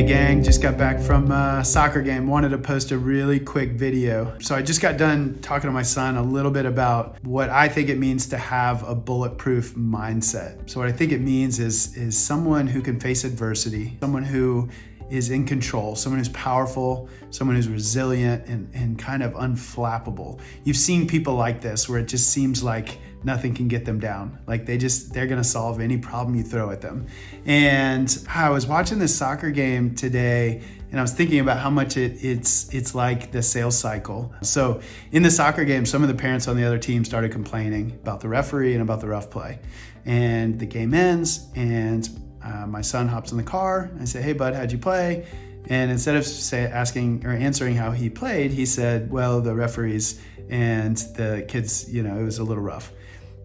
Hey gang, just got back from a soccer game. Wanted to post a really quick video. So I just got done talking to my son a little bit about what I think it means to have a bulletproof mindset. So what I think it means is someone who can face adversity, someone who is in control, someone who's powerful, someone who's resilient and kind of unflappable. You've seen people like this where it just seems like nothing can get them down. Like they're gonna solve any problem you throw at them. And I was watching this soccer game today and I was thinking about how much it's like the sales cycle. So in the soccer game, some of the parents on the other team started complaining about the referee and about the rough play. And the game ends and my son hops in the car. I say, "Hey bud, how'd you play?" And instead of asking or answering how he played, he said, "Well, the referees and the kids, it was a little rough."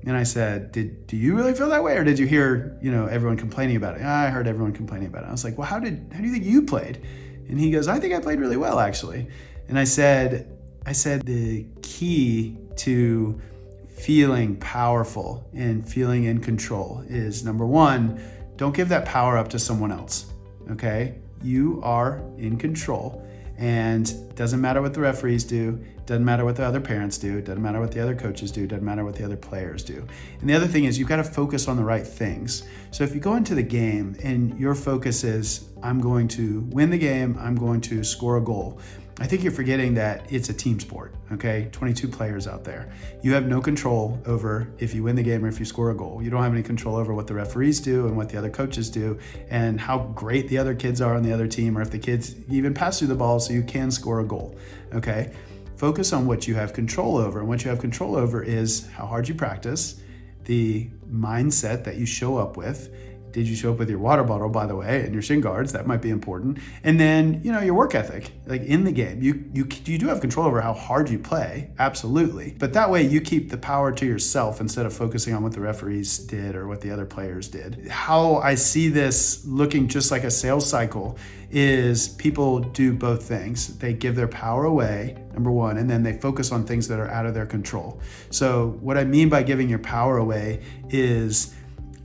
And I said, do you really feel that way? Or did you hear, everyone complaining about it? I heard everyone complaining about it. I was like, well, how do you think you played? And he goes, I think I played really well, actually. And I said, the key to feeling powerful and feeling in control is, number one, don't give that power up to someone else, okay? You are in control. And it doesn't matter what the referees do, doesn't matter what the other parents do, doesn't matter what the other coaches do, doesn't matter what the other players do. And the other thing is you've got to focus on the right things. So if you go into the game and your focus is, I'm going to win the game, I'm going to score a goal, I think you're forgetting that it's a team sport, okay? 22 players out there. You have no control over if you win the game or if you score a goal. You don't have any control over what the referees do and what the other coaches do and how great the other kids are on the other team or if the kids even pass through the ball so you can score a goal, okay? Focus on what you have control over. And what you have control over is how hard you practice, the mindset that you show up with. Did you show up with your water bottle, by the way, and your shin guards? That might be important. And then, your work ethic, like in the game. You do have control over how hard you play, absolutely. But that way you keep the power to yourself instead of focusing on what the referees did or what the other players did. How I see this looking just like a sales cycle is people do both things. They give their power away, number one, and then they focus on things that are out of their control. So what I mean by giving your power away is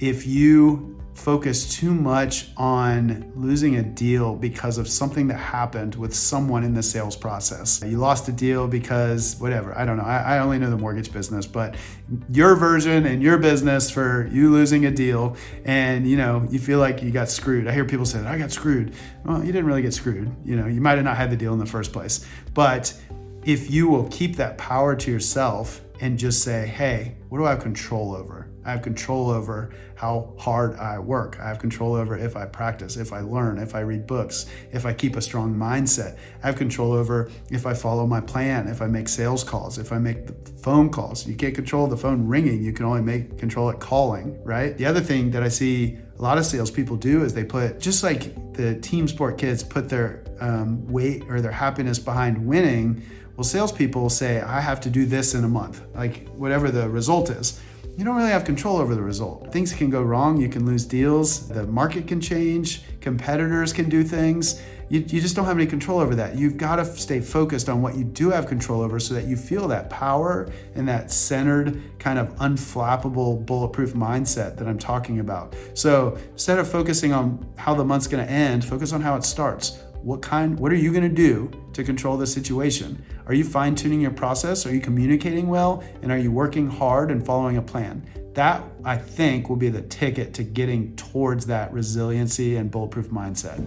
if you focus too much on losing a deal because of something that happened with someone in the sales process. You lost a deal because whatever, I don't know. I only know the mortgage business, but your version and your business for you losing a deal and you feel like you got screwed. I hear people say, I got screwed. Well, you didn't really get screwed. You might have not had the deal in the first place. But if you will keep that power to yourself and just say, hey, what do I have control over? I have control over how hard I work. I have control over if I practice, if I learn, if I read books, if I keep a strong mindset. I have control over if I follow my plan, if I make sales calls, if I make the phone calls. You can't control the phone ringing. You can only control it calling, right? The other thing that I see a lot of salespeople do is they put, just like the team sport kids put their weight or their happiness behind winning. Well, salespeople say, I have to do this in a month, like whatever the result is. You don't really have control over the result. Things can go wrong. You can lose deals. The market can change. Competitors can do things. You just don't have any control over that. You've got to stay focused on what you do have control over so that you feel that power and that centered, kind of unflappable, bulletproof mindset that I'm talking about. So instead of focusing on how the month's going to end, focus on how it starts. What are you going to do to control the situation? Are you fine-tuning your process? Are you communicating well? And are you working hard and following a plan? That, I think, will be the ticket to getting towards that resiliency and bulletproof mindset.